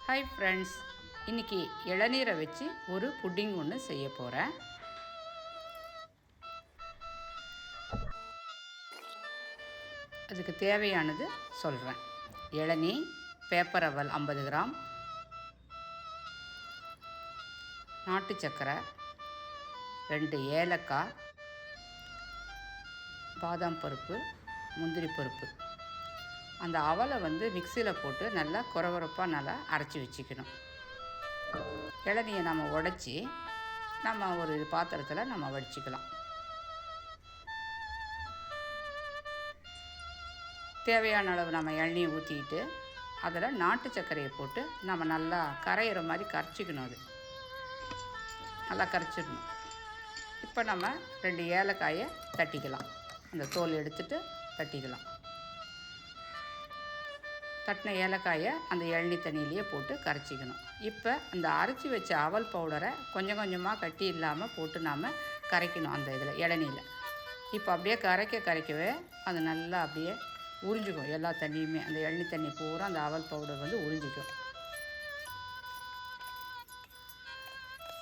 Hi friends, இன்றைக்கி இளநீரை வச்சு ஒரு புட்டிங் ஒன்று செய்ய போகிறேன். அதுக்கு தேவையானது சொல்கிறேன். இளநீ, பேப்பர் அவல் 50 கிராம், நாட்டு சக்கரை, 2 ஏலக்காய், பாதாம் பருப்பு, முந்திரி பருப்பு. அந்த அவலை மிக்சியில் போட்டு நல்லா குறகுறப்பாக நல்லா அரைச்சி வச்சுக்கணும். இளநியை நம்ம உடைச்சி நம்ம ஒரு பாத்திரத்தில் நம்ம வடிச்சிக்கலாம். தேவையான அளவு நம்ம இளநியை ஊற்றிக்கிட்டு அதில் நாட்டு சர்க்கரையை போட்டு நம்ம நல்லா கரையிற மாதிரி கரைச்சிக்கணும். அது நல்லா கரைச்சிடணும். இப்போ நம்ம 2 ஏலக்காயை தட்டிக்கலாம். அந்த தோல் எடுத்துகிட்டு தட்டிக்கலாம். தட்டின ஏலக்காயை அந்த இளநீ தண்ணியிலேயே போட்டு கரைச்சிக்கணும். இப்போ அந்த அரைச்சி வச்ச அவல் பவுடரை கொஞ்சம் கொஞ்சமாக கட்டி இல்லாமல் போட்டு நாம் கரைக்கணும். அந்த இதில் இளநியில் இப்போ அப்படியே கரைக்கவே அது நல்லா அப்படியே உறிஞ்சிக்கும். எல்லா தண்ணியுமே அந்த இளநீ தண்ணி பூரா அந்த அவல் பவுடர் உறிஞ்சிக்கும்.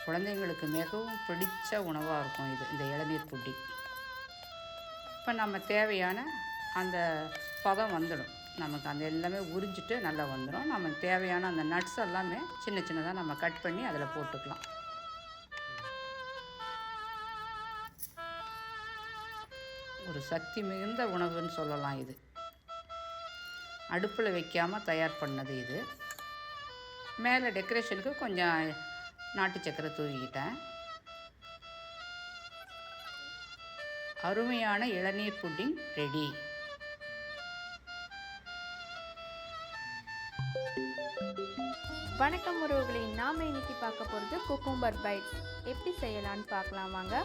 குழந்தைங்களுக்கு மிகவும் பிடித்த உணவாக இருக்கும் இது, இந்த இளநீர் புட்டிங். இப்போ நம்ம தேவையான அந்த பதம் வந்துடும். நமக்கு அந்த எல்லாமே உறிஞ்சிட்டு நல்லா வந்துடும். நமக்கு தேவையான அந்த நட்ஸ் எல்லாமே சின்ன சின்னதாக நம்ம கட் பண்ணி அதில் போட்டுக்கலாம். ஒரு சக்தி மிகுந்த உணவுன்னு சொல்லலாம். இது அடுப்பில் வைக்காமல் தயார் பண்ணது. இது மேலே டெக்கரேஷனுக்கு கொஞ்சம் நாட்டு சக்கரை தூவிக்கிட்டேன். அருமையான இளநீர் புட்டிங் ரெடி. வணக்கம் உறவுகளை, நாம் இன்னைக்கு பார்க்க போகிறது குக்கும்பர் பைட்ஸ் எப்படி செய்யலான்னு பார்க்கலாம் வாங்க.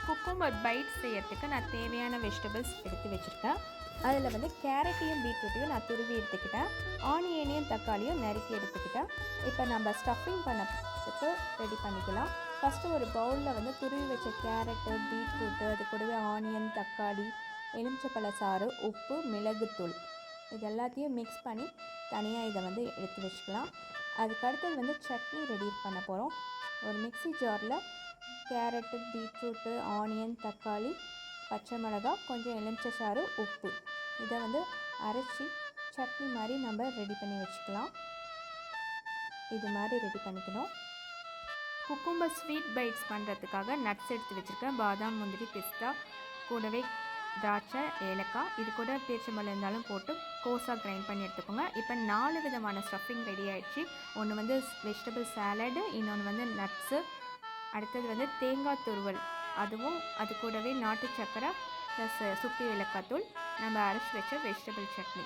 குக்கும்பர் பைட்ஸ் செய்யறதுக்கு நான் தேவையான வெஜிடபிள்ஸ் எடுத்து வச்சுருக்கேன். அதில் கேரட்டையும் பீட்ரூட்டையும் நான் துருவி எடுத்துக்கிட்டேன். ஆனியனையும் தக்காளியும் நறுக்கி எடுத்துக்கிட்டேன். இப்போ நம்ம ஸ்டஃபிங் பண்ணதுக்கு ரெடி பண்ணிக்கலாம். ஃபஸ்ட்டு ஒரு பவுலில் துருவி வச்ச கேரட்டு, பீட்ரூட்டு, அது கூடவே ஆனியன், தக்காளி, எலுமிச்சப்பழ சாறு, உப்பு, மிளகுத்தூள் இது எல்லாத்தையும் மிக்ஸ் பண்ணி தனியாக இதை எடுத்து வச்சுக்கலாம். அதுக்கடுத்தது சட்னி ரெடி பண்ண போகிறோம். ஒரு மிக்ஸி ஜாரில் கேரட்டு, பீட்ரூட்டு, ஆனியன், தக்காளி, பச்சை மிளகாய், கொஞ்சம் எலுமிச்சை சாறு, உப்பு இதை அரைச்சி சட்னி மாதிரி நம்ம ரெடி பண்ணி வச்சுக்கலாம். இது மாதிரி ரெடி பண்ணிக்கணும். குக்கும்பர் ஸ்வீட் பைட்ஸ் பண்ணுறதுக்காக நட்ஸ் எடுத்து வச்சுருக்கேன். பாதாம், முந்திரி, பிஸ்தா, கூடவே திராட்சை, ஏலக்காய், இது கூட பேரிச்சம்பழம் இருந்தாலும் போட்டு கோஸாக கிரைண்ட் பண்ணி எடுத்துக்கோங்க. இப்போ 4 விதமான ஸ்டஃபிங் ரெடி ஆகிடுச்சு. ஒன்று வெஜிடபிள் சாலடு, இன்னொன்று நட்ஸு, அடுத்தது தேங்காய் துருவல், அதுவும் அது கூடவே நாட்டு சக்கரை ப்ளஸ் சுக்கு ஏலக்காய்த்தூள், நம்ம அரைச்சி வச்ச வெஜிடபிள் சட்னி.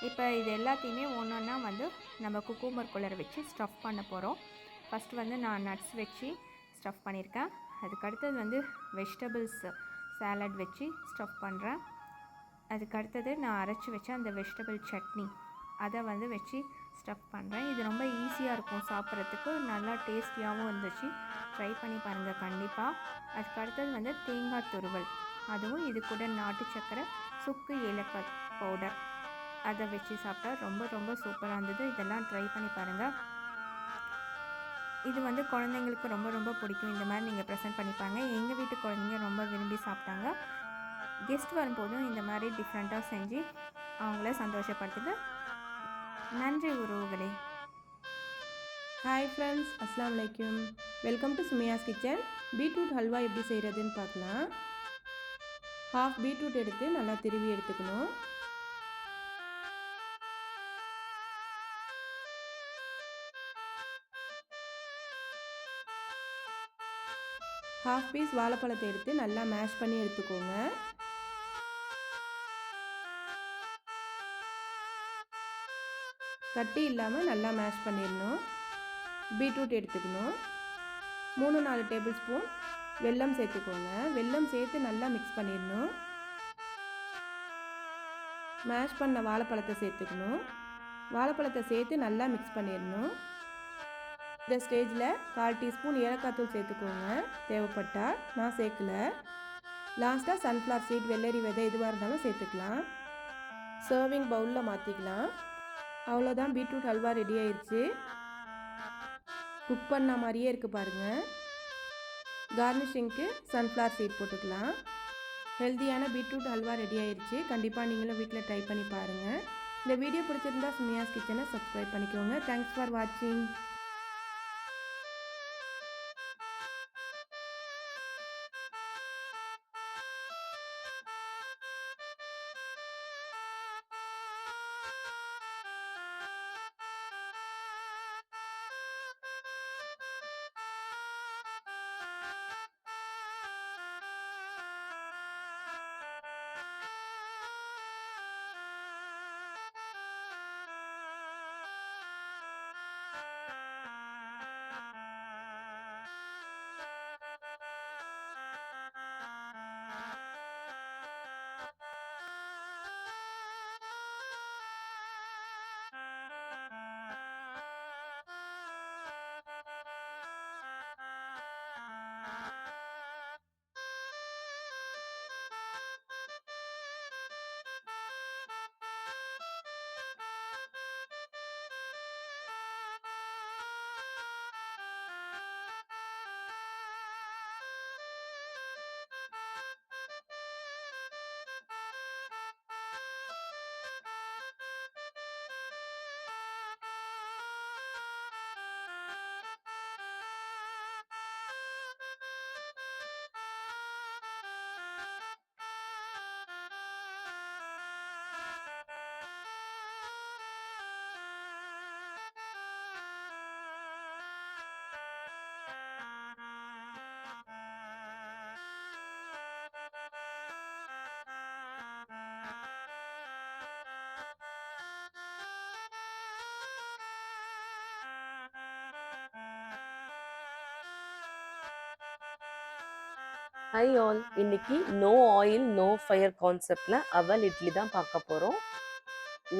இப்போ இது எல்லாத்தையுமே ஒன்றா நம்ம குக்கும்பர் குள்ளரை வச்சு ஸ்டஃப் பண்ண போகிறோம். ஃபஸ்ட்டு நான் நட்ஸ் வச்சு ஸ்டஃப் பண்ணியிருக்கேன். அதுக்கடுத்தது வெஜிடபிள்ஸ் சாலட் வச்சு ஸ்டஃப் பண்ணுறேன். அதுக்கடுத்தது நான் அரைச்சி வச்ச அந்த வெஜிடபிள் சட்னி அதை வச்சு ஸ்டஃப் பண்ணுறேன். இது ரொம்ப ஈஸியாக இருக்கும் சாப்பிட்றதுக்கு, நல்லா டேஸ்டியாகவும் இருந்துச்சு. ட்ரை பண்ணி பாருங்கள் கண்டிப்பாக. அதுக்கடுத்தது தேங்காய் துருவல், அதுவும் இது கூட நாட்டு சக்கரை, சுக்கு ஏலக்காய் பவுடர் அதை வச்சு சாப்பிட்டா ரொம்ப ரொம்ப சூப்பராக இருந்தது. இதெல்லாம் ட்ரை பண்ணி பாருங்கள். இது குழந்தைங்களுக்கு ரொம்ப ரொம்ப பிடிக்கும். இந்த மாதிரி நீங்கள் ப்ரெசென்ட் பண்ணிப்பாங்க. எங்கள் வீட்டு குழந்தைங்க ரொம்ப விரும்பி சாப்பிட்டாங்க. கெஸ்ட் வரும்போதும் இந்த மாதிரி டிஃப்ரெண்ட்டாக செஞ்சு அவங்கள சந்தோஷப்படுத்துங்க. நன்றி உறவுகளே. ஹாய் ஃப்ரெண்ட்ஸ், அஸ்ஸலாமு அலைக்கும். Welcome to Sumaiya's kitchen. Beetroot halwa எப்படி செய்கிறதுன்னு பார்க்கலாம். ஹாஃப் பீட்ரூட் எடுத்து நல்லா திருவி எடுத்துக்கணும். ஹாஃப் பீஸ் வாழைப்பழத்தை எடுத்து நல்லா மேஷ் பண்ணி எடுத்துக்கோங்க. கட்டி இல்லாமல் நல்லா மேஷ் பண்ணிடணும். பீட்ரூட் எடுத்துக்கணும். 3-4 டேபிள் ஸ்பூன் வெல்லம் சேர்த்துக்கோங்க. வெல்லம் சேர்த்து நல்லா மிக்ஸ் பண்ணிடணும். மேஷ் பண்ண வாழைப்பழத்தை சேர்த்துக்கணும். வாழைப்பழத்தை சேர்த்து நல்லா மிக்ஸ் பண்ணிடணும். இந்த ஸ்டேஜில் 1/4 டீஸ்பூன் ஏலக்காய் தூள் சேர்த்துக்கோங்க தேவைப்பட்டால். நான் சேர்க்கல. லாஸ்ட்டாக சன்ஃப்ளவர் சீட், வெள்ளரி விதை எதுவாக இருந்தாலும் சேர்த்துக்கலாம். சர்விங் பவுலில் மாற்றிக்கலாம். அவ்வளோதான், பீட்ரூட் ஹல்வா ரெடி ஆயிடுச்சு. குக் பண்ண மாதிரியே இருக்குது பாருங்கள். கார்னிஷிங்க்கு சன்ஃப்ளவர் சீட் போட்டுக்கலாம். ஹெல்த்தியான பீட்ரூட் ஹல்வா ரெடி ஆயிடுச்சு. கண்டிப்பாக நீங்களும் வீட்டில் ட்ரை பண்ணி பாருங்கள். இந்த வீடியோ பிடிச்சிருந்தா சுமியாஸ் கிச்சனை சப்ஸ்கிரைப் பண்ணிக்கோங்க. தேங்க்ஸ் ஃபார் வாட்சிங். ஹாய் ஆல், இன்னைக்கு நோ ஆயில் நோ ஃபயர் கான்செப்டில் அவல் இட்லி தான் பார்க்க போகிறோம்.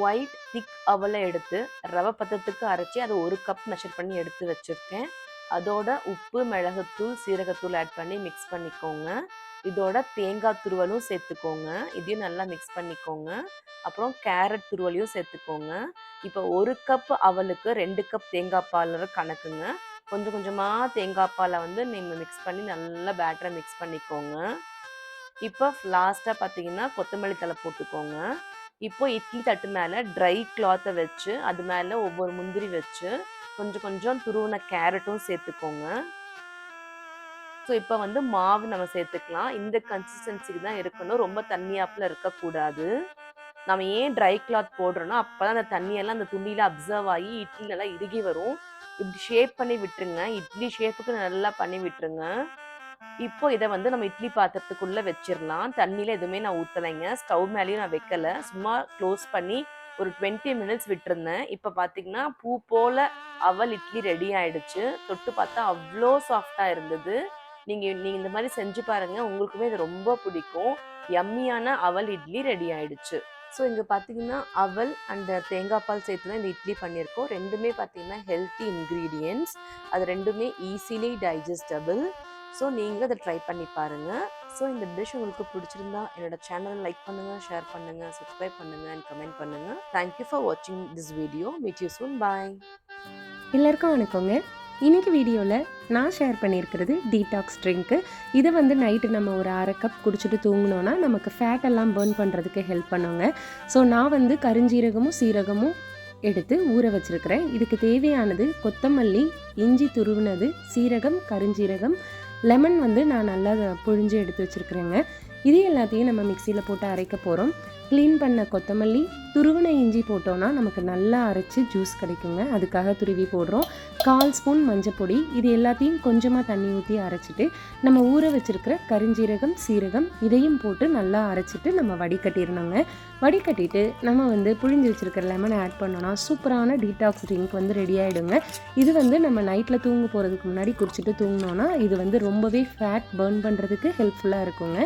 ஒயிட் திக் அவலை எடுத்து ரவை பதத்துக்கு அரைச்சி அதை 1 கப் மெஷர் பண்ணி எடுத்து வச்சுருக்கேன். அதோட உப்பு, மிளகுத்தூள், சீரகத்தூள் ஆட் பண்ணி மிக்ஸ் பண்ணிக்கோங்க. இதோட தேங்காய் துருவலும் சேர்த்துக்கோங்க. இதையும் நல்லா மிக்ஸ் பண்ணிக்கோங்க. அப்புறம் கேரட் துருவலையும் சேர்த்துக்கோங்க. இப்போ 1 கப் அவலுக்கு 2 கப் தேங்காய் பால் கணக்குங்க. கொஞ்சம் கொஞ்சமாக தேங்காய் பாலை நீங்கள் மிக்ஸ் பண்ணி நல்லா பேட்டரை மிக்ஸ் பண்ணிக்கோங்க. இப்போ லாஸ்ட்டாக பார்த்தீங்கன்னா கொத்தமல்லி தழை போட்டுக்கோங்க. இப்போ இட்லி தட்டு மேலே ட்ரை கிளாத்தை வச்சு அது மேலே ஒவ்வொரு முந்திரி வச்சு கொஞ்சம் கொஞ்சம் துருவின கேரட்டும் சேர்த்துக்கோங்க. ஸோ இப்போ மாவு நம்ம சேர்த்துக்கலாம். இந்த கன்சிஸ்டன்சிக்கு தான் இருக்கணும், ரொம்ப தண்ணியாப்பில் இருக்கக்கூடாது. நம்ம ஏன் ட்ரை கிளாத் போடுறோன்னா அப்போ தான் அந்த தண்ணியெல்லாம் அந்த துணியில் அப்சர்வ் ஆகி இட்லி நல்லா இறுகி வரும். இப்படி ஷேப் பண்ணி விட்டுருங்க, இட்லி ஷேப்புக்கு நல்லா பண்ணி விட்டுருங்க. இப்போ இதை நம்ம இட்லி பாத்திரத்துக்குள்ளே வச்சிடலாம். தண்ணியில் எதுவுமே நான் ஊற்றலைங்க, ஸ்டவ் மேலேயும் நான் வைக்கலை, சும்மா க்ளோஸ் பண்ணி ஒரு 20 மினிட்ஸ் விட்டுருந்தேன். இப்போ பார்த்தீங்கன்னா பூ போல் அவல் இட்லி ரெடி ஆகிடுச்சு. தொட்டு பார்த்தா அவ்வளோ சாஃப்டாக இருந்தது. நீங்கள் இந்த மாதிரி செஞ்சு பாருங்கள், உங்களுக்குமே இது ரொம்ப பிடிக்கும். யம்மியான அவல் இட்லி ரெடி ஆகிடுச்சு. ஸோ இங்கே பார்த்தீங்கன்னா அவல் அண்ட் தேங்காய் பால் சேர்த்து தான் இந்த இட்லி பண்ணியிருக்கோம். ரெண்டுமே பார்த்தீங்கன்னா ஹெல்த்தி இன்க்ரீடியன்ட்ஸ், அது ரெண்டுமே ஈஸிலி டைஜஸ்டபிள். ஸோ நீங்களும் அதை ட்ரை பண்ணி பாருங்கள். ஸோ இந்த டிஷ் உங்களுக்கு பிடிச்சிருந்தா என்னோட சேனலை லைக் பண்ணுங்கள், ஷேர் பண்ணுங்கள், சப்ஸ்கிரைப் பண்ணுங்கள் அண்ட் கமெண்ட் பண்ணுங்கள். தேங்க்யூ ஃபார் வாட்சிங் this video. Meet you soon. Bye. எல்லாருக்கும் வணக்கங்க. இன்றைக்கி வீடியோவில் நான் ஷேர் பண்ணியிருக்கிறது டீடாக்ஸ் ட்ரிங்க்கு. இதை நைட்டு நம்ம ஒரு 1/2 கப் குடிச்சிட்டு தூங்கினோன்னா நமக்கு ஃபேட் எல்லாம் பர்ன் பண்ணுறதுக்கு ஹெல்ப் பண்ணுங்க. ஸோ நான் கருஞ்சீரகமும் சீரகமும் எடுத்து ஊற வச்சுருக்கிறேன். இதுக்கு தேவையானது கொத்தமல்லி, இஞ்சி துருவினது, சீரகம், கருஞ்சீரகம், லெமன் நான் நல்லா புழிஞ்சு எடுத்து வச்சுருக்கிறேங்க. இது எல்லாத்தையும் நம்ம மிக்சியில் போட்டு அரைக்க போகிறோம். க்ளீன் பண்ண கொத்தமல்லி, துருவின இஞ்சி போட்டோன்னா நமக்கு நல்லா அரைச்சி ஜூஸ் கிடைக்குங்க, அதுக்காக துருவி போடுறோம். 1/4 ஸ்பூன் மஞ்சப்பொடி, இது எல்லாத்தையும் கொஞ்சமாக தண்ணி ஊற்றி அரைச்சிட்டு நம்ம ஊற வச்சுருக்கிற கருஞ்சீரகம், சீரகம் இதையும் போட்டு நல்லா அரைச்சிட்டு நம்ம வடிகட்டிடணுங்க. வடிகட்டிட்டு நம்ம புழிஞ்சு வச்சுருக்கிற லெமனை ஆட் பண்ணோன்னா சூப்பரான டீடாக்ஸ் ட்ரிங்க் ரெடி ஆகிடுங்க. இது நம்ம நைட்டில் தூங்க போகிறதுக்கு முன்னாடி குடிச்சிட்டு தூங்கினோன்னா இது ரொம்பவே ஃபேட் பர்ன் பண்ணுறதுக்கு ஹெல்ப்ஃபுல்லாக இருக்குங்க.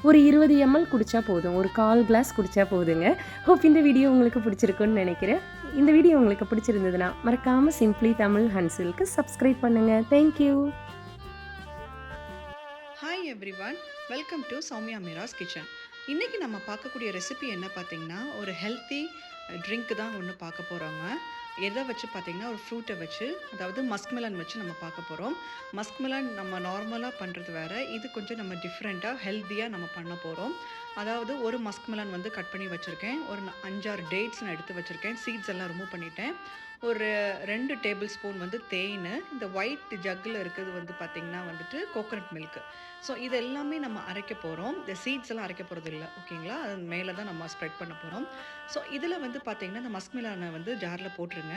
ஒரு 20 ml குடித்தா போதும், ஒரு 1/4 கிளாஸ் குடித்தா போதுங்க. ஹோப் இந்த வீடியோ உங்களுக்கு பிடிச்சிருக்குன்னு நினைக்கிறேன். இந்த வீடியோ உங்களுக்கு பிடிச்சிருந்ததுன்னா மறக்காமல் சிம்பிளி தமிழ் ஹன்சிலுக்கு சப்ஸ்கிரைப் பண்ணுங்கள். Thank you. Hi everyone, welcome to Soumya Meera's kitchen. இன்றைக்கி நம்ம பார்க்கக்கூடிய ரெசிபி என்ன பார்த்திங்கன்னா ஒரு ஹெல்த்தி ட்ரிங்க் தான் ஒன்று பார்க்க போகிறோங்க. எதை வச்சு பார்த்தீங்கன்னா, ஒரு ஃப்ரூட்டை வச்சு, அதாவது மஸ்க்மெலன் வச்சு நம்ம பார்க்க போகிறோம். மஸ்க்மெலன் நம்ம நார்மலாக பண்ணுறது வேறு, இது கொஞ்சம் நம்ம டிஃப்ரெண்ட்டாக ஹெல்த்தியாக நம்ம பண்ண போகிறோம். அதாவது ஒரு மஸ்க்மெலன் வந்து கட் பண்ணி வச்சுருக்கேன், ஒரு 5-6 டேட்ஸ் நான் எடுத்து வச்சுருக்கேன், சீட்ஸ் எல்லாம் ரிமூவ் பண்ணிட்டேன். ஒரு 2 டேபிள் ஸ்பூன் வந்து தேன், இந்த ஒயிட் ஜக்கில் இருக்கிறது வந்து பார்த்திங்கன்னா வந்துட்டு கோகோனட் மில்க்கு. ஸோ இது எல்லாமே நம்ம அரைக்க போகிறோம். இந்த சீட்ஸ் எல்லாம் அரைக்க போகிறது இல்லை, ஓகேங்களா? அது மேலே தான் நம்ம ஸ்ப்ரெட் பண்ண போகிறோம். ஸோ இதில் வந்து பார்த்திங்கன்னா இந்த மஸ்க்மெலனை வந்து ஜாரில் போட்டுருங்க.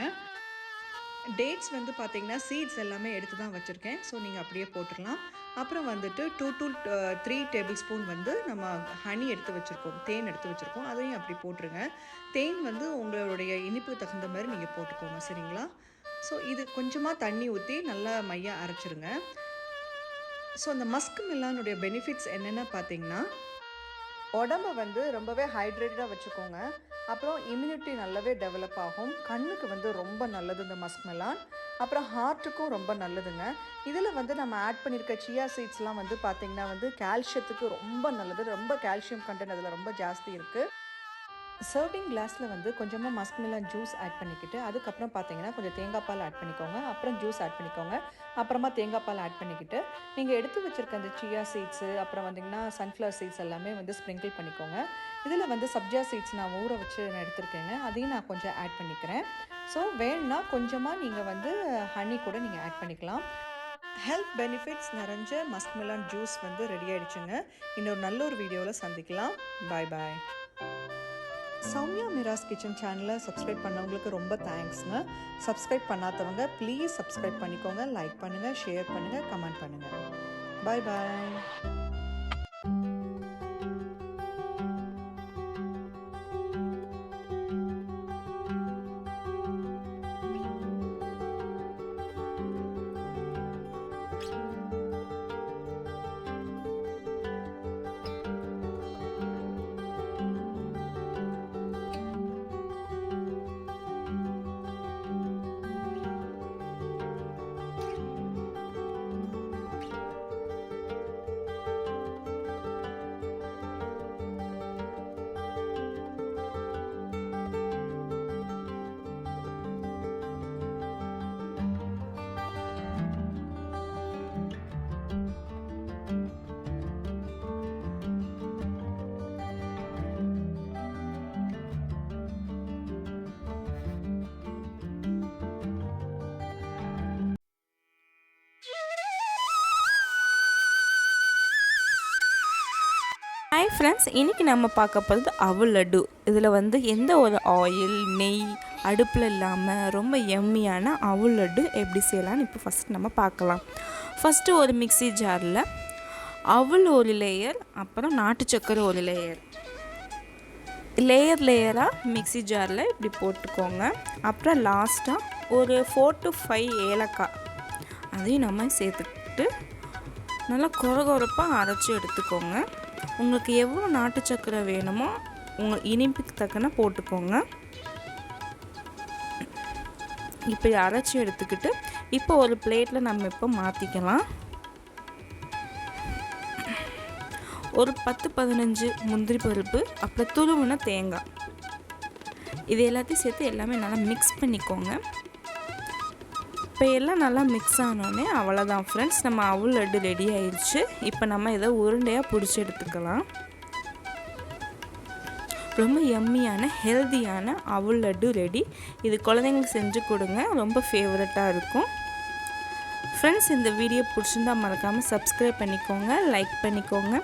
டேட்ஸ் வந்து பார்த்திங்கன்னா சீட்ஸ் எல்லாமே எடுத்து தான் வச்சுருக்கேன், ஸோ நீங்கள் அப்படியே போட்டுடலாம். அப்புறம் வந்துட்டு 2 to 3 டேபிள் ஸ்பூன் வந்து நம்ம ஹனி எடுத்து வச்சுருக்கோம், தேன் எடுத்து வச்சுருக்கோம், அதையும் அப்படி போட்டுருங்க. தேன் வந்து உங்களுடைய இனிப்பு தகுந்த மாதிரி நீங்கள் போட்டுக்கோங்க, சரிங்களா? ஸோ இது கொஞ்சமாக தண்ணி ஊற்றி நல்லா மையாக அரைச்சிருங்க. ஸோ அந்த மஸ்க் மெலனுடைய பெனிஃபிட்ஸ் என்னென்ன பார்த்தீங்கன்னா, உடம்பை வந்து ரொம்பவே ஹைட்ரேட்டடாக வச்சுக்கோங்க. அப்புறம் இம்யூனிட்டி நல்லாவே டெவலப் ஆகும். கண்ணுக்கு வந்து ரொம்ப நல்லது இந்த மஸ்க் மெலான். அப்புறம் ஹார்ட்டுக்கும் ரொம்ப நல்லதுங்க. இதில் வந்து நம்ம ஆட் பண்ணியிருக்க சியா சீட்ஸ்லாம் வந்து பார்த்திங்கன்னா வந்து கால்சியத்துக்கு ரொம்ப நல்லது. ரொம்ப கால்சியம் கண்டென்ட் அதில் ரொம்ப ஜாஸ்தி இருக்குது. சர்விங் கிளாஸில் வந்து கொஞ்சமாக மஸ்க் மெலன் ஜூஸ் ஆட் பண்ணிக்கிட்டு, அதுக்கப்புறம் பார்த்தீங்கன்னா கொஞ்சம் தேங்காய் பால் ஆட் பண்ணிக்கோங்க, அப்புறம் ஜூஸ் ஆட் பண்ணிக்கோங்க, அப்புறமா தேங்காய் பால் ஆட் பண்ணிக்கிட்டு நீங்கள் எடுத்து வச்சுருக்க அந்த சியா சீட்ஸு, அப்புறம் வந்திங்கன்னா சன்ஃப்ளவர் சீட்ஸ் எல்லாமே வந்து ஸ்ப்ரிங்கிள் பண்ணிக்கோங்க. இதில் வந்து சப்ஜா சீட்ஸ் நான் ஊற வச்சு நான் எடுத்துருக்கேங்க, அதையும் நான் கொஞ்சம் ஆட் பண்ணிக்கிறேன். ஸோ வேணும்னா கொஞ்சமாக நீங்கள் வந்து ஹனி கூட நீங்கள் ஆட் பண்ணிக்கலாம். ஹெல்த் பெனிஃபிட்ஸ் நிறைஞ்ச மஸ்க் மெலன் ஜூஸ் வந்து ரெடி ஆகிடுச்சுங்க. இன்னொரு நல்ல ஒரு வீடியோவில் சந்திக்கலாம். பாய் பாய். சௌமியா மிராஸ் கிச்சன் சேனலை சப்ஸ்கிரைப் பண்ணவங்களுக்கு ரொம்ப தேங்க்ஸ்ங்க. சப்ஸ்கிரைப் பண்ணாதவங்க ப்ளீஸ் சப்ஸ்கிரைப் பண்ணிக்கோங்க, லைக் பண்ணுங்கள், ஷேர் பண்ணுங்கள், கமெண்ட் பண்ணுங்கள். பாய் பாய். ஹாய் ஃப்ரெண்ட்ஸ், இன்றைக்கி நம்ம பார்க்க போகிறது அவல் லட்டு. இதில் வந்து எந்த ஒரு ஆயில் நெய் அடுப்பில் இல்லாமல் ரொம்ப எம்மியான அவல் லட்டு எப்படி செய்யலான்னு இப்போ ஃபஸ்ட் நம்ம பார்க்கலாம். ஃபஸ்ட்டு ஒரு மிக்ஸி ஜாரில் அவல் ஒரு லேயர், அப்புறம் நாட்டு சக்கரை ஒரு லேயராக மிக்ஸி ஜாரில் இப்படி போட்டுக்கோங்க. அப்புறம் லாஸ்ட்டாக ஒரு 4 to 5 ஏலக்காய் அதையும் நம்ம சேர்த்துக்கிட்டு நல்லா கொரகொரப்பாக அரைச்சி எடுத்துக்கோங்க. உங்களுக்கு எவ்வளோ நாட்டு சக்கரை வேணுமோ உங்கள் இனிப்புக்கு தக்கன போட்டுக்கோங்க. இப்படி அரைச்சி எடுத்துக்கிட்டு இப்போ ஒரு பிளேட்டில் நம்ம இப்போ மாற்றிக்கலாம். ஒரு 10-15 முந்திரி பருப்பு, அப்புறம் துருவின தேங்காய், இது எல்லாத்தையும் சேர்த்து எல்லாமே நல்லா மிக்ஸ் பண்ணிக்கோங்க. இப்போ எல்லாம் நல்லா மிக்ஸ் ஆனோடனே அவ்வளோதான் ஃப்ரெண்ட்ஸ், நம்ம அவல் லட்டு ரெடி ஆயிடுச்சு. இப்போ நம்ம இதை உருண்டையாக பிடிச்சி எடுத்துக்கலாம். ரொம்ப எம்மியான ஹெல்த்தியான அவல் லட்டு ரெடி. இது குழந்தைங்களுக்கு செஞ்சு கொடுங்க, ரொம்ப ஃபேவரட்டாக இருக்கும். ஃப்ரெண்ட்ஸ், இந்த வீடியோ பிடிச்சிருந்தா மறக்காமல் சப்ஸ்கிரைப் பண்ணிக்கோங்க, லைக் பண்ணிக்கோங்க.